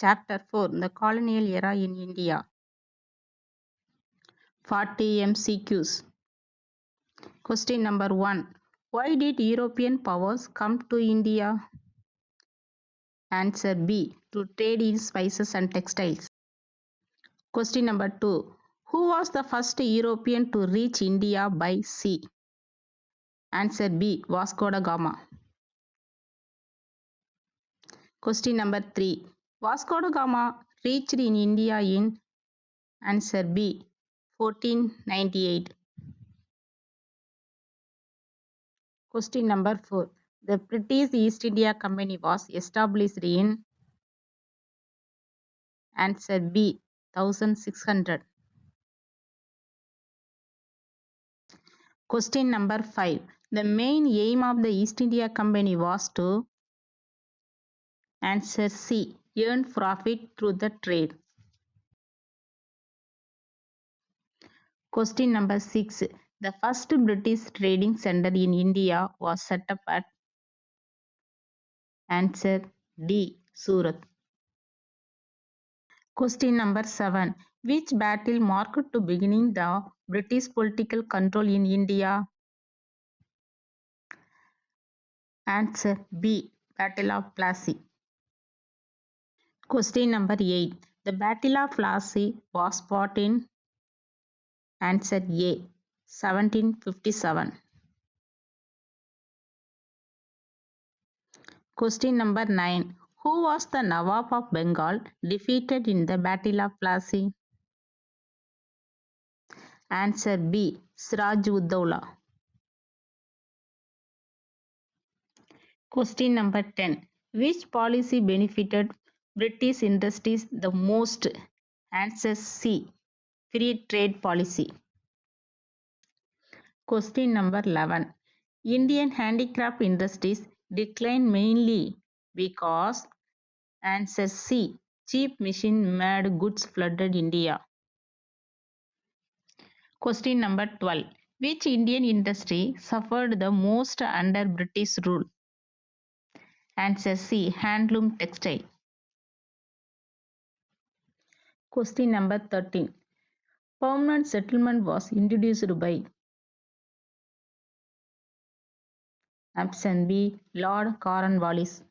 Chapter 4 The Colonial Era in India. 40 MCQs. Question number 1. Why did European powers come to India? Answer B. To trade in spices and textiles. Question number 2. Who was the first European to reach India by sea? Answer B. Vasco da Gama. Question number 3. Vasco da Gama reached in India in Answer B. 1498. Question number 4. The British East India Company was established in Answer B. 1600. Question number 5. The main aim of the East India Company was to Answer C. Earn profit through the trade. Question number 6. The first British trading center in India was set up at Answer D. Surat. Question number 7. Which battle marked the beginning the British political control in India? Answer B. Battle of Plassey. Question number 8. The Battle of Plassey was fought in Answer A. 1757. Question number 9. Who was the Nawab of Bengal defeated in the Battle of Plassey? Answer B. Siraj-ud-Dowla. Question number 10. Which policy benefited British industries the most? Answer C. Free trade policy. Question number 11. Indian handicraft industries declined mainly because Answer C. Cheap machine-made goods flooded India. Question number 12. Which Indian industry suffered the most under British rule? Answer C. Handloom textile. Question number 13. Permanent settlement was introduced by Option B. Lord Cornwallis.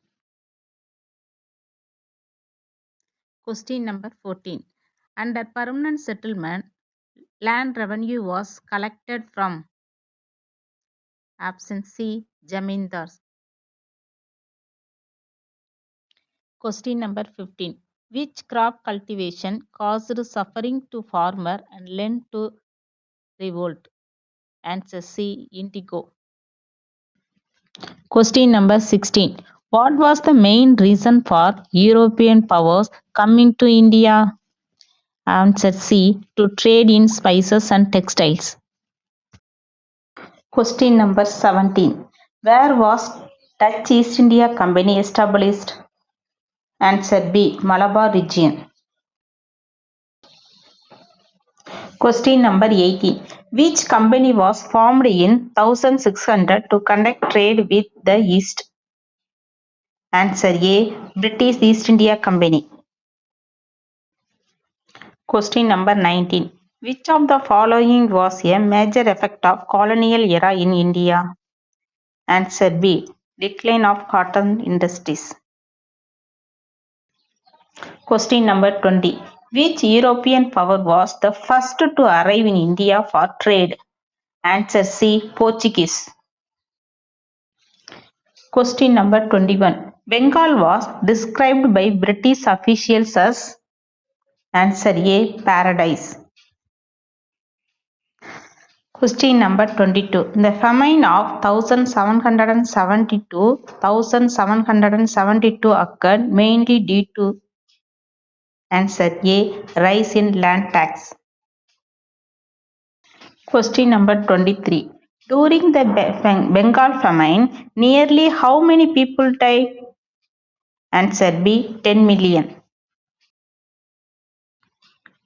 Question number 14. Under permanent settlement, land revenue was collected from Option C. Jamindars. Question number 15. Which crop cultivation caused suffering to farmer and led to revolt? Answer C. Indigo. Question number 16. What was the main reason for European powers coming to India? Answer C. To trade in spices and textiles. Question number 17. Where was Dutch East India Company established? Answer B. Malabar region. Question number 18. Which company was formed in 1600 to conduct trade with the East? Answer A. British East India Company. Question number 19. Which of the following was a major effect of colonial era in India? Answer B. Decline of cotton industries. Question number 20. Which European power was the first to arrive in India for trade? Answer C. Portuguese. Question number 21. Bengal was described by British officials as Answer A. Paradise. Question number 22. The famine of 1772 occurred mainly due to Answer A. Rise in land tax. Question number 23. During the Bengal famine, nearly how many people died? Answer B. 10 million.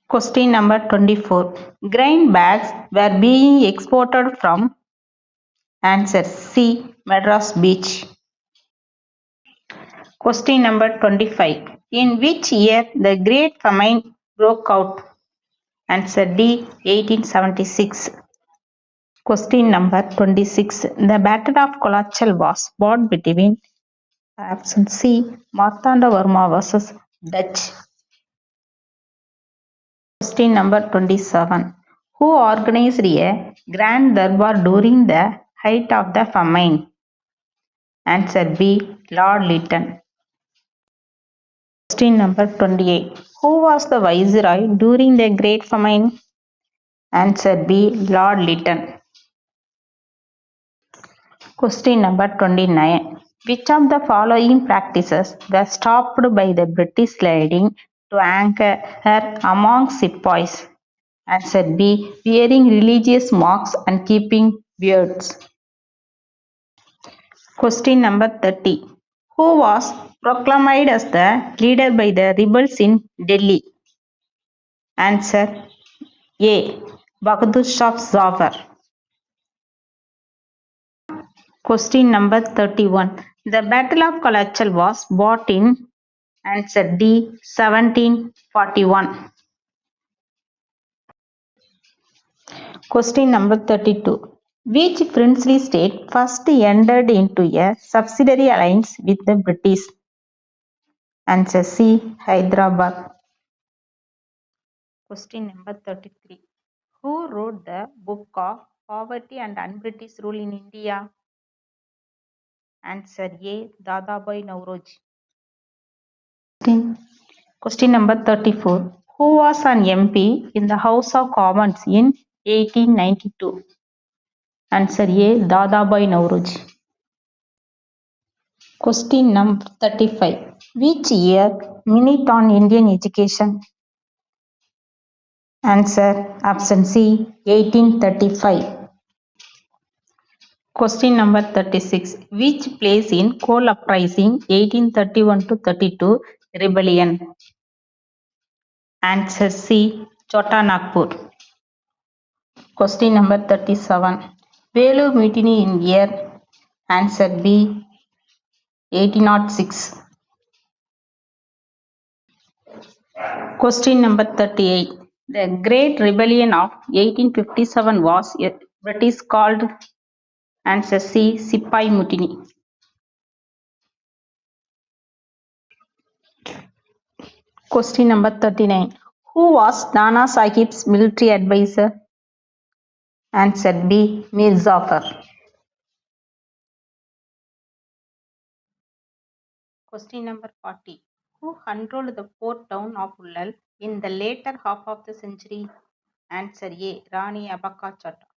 Question number 24. Grain bags were being exported from Answer C. Madras Beach. Question number 25. In which year the Great Famine broke out? Answer D. 1876. Question number 26. The Battle of Kolachal was fought between option C. Marthandavarma versus Dutch. Question number 27. Who organized a grand darbar during the height of the famine? Answer B. Lord Lytton. Question number 28. Who was the viceroy during the Great Famine? Answer B. Lord Lytton. Question number 29. Which of the following practices were stopped by the British leading to anchor among sepoys? Answer B. Wearing religious marks and keeping beards. Question number 30. Who was proclaimed as the leader by the rebels in Delhi? Answer A. Bahadur Shah Zafar. Question number 31. The Battle of Kolachal was fought in answer D. 1741. Question number 32. Which princely state first entered into a subsidiary alliance with the British? Answer C. Hyderabad. Question number 33. Who wrote the book of Poverty and Un-British Rule in India? Answer A. Dadabhai Naoroji. Question number 34. Who was an MP in the House of Commons in 1892? Answer A. Dadabhai Naoroji. Question number 35. Which year Minute on Indian Education? Answer option C. 1835. Question number 36. Which place in coal uprising 1831 to 32 rebellion? Answer C. Chota Nagpur. Question number 37. Vellore Mutiny in year? Answer B. 1806. Question number 38. The Great Rebellion of 1857 was British called? Answer C. Sipai Mutiny. Question number 39. Who was Nana Sahib's military advisor? Answer B. Mir Jafar. Question number 40. Who controlled the port town of Ullal in the later half of the century? Answer A. Rani Abaka Chata.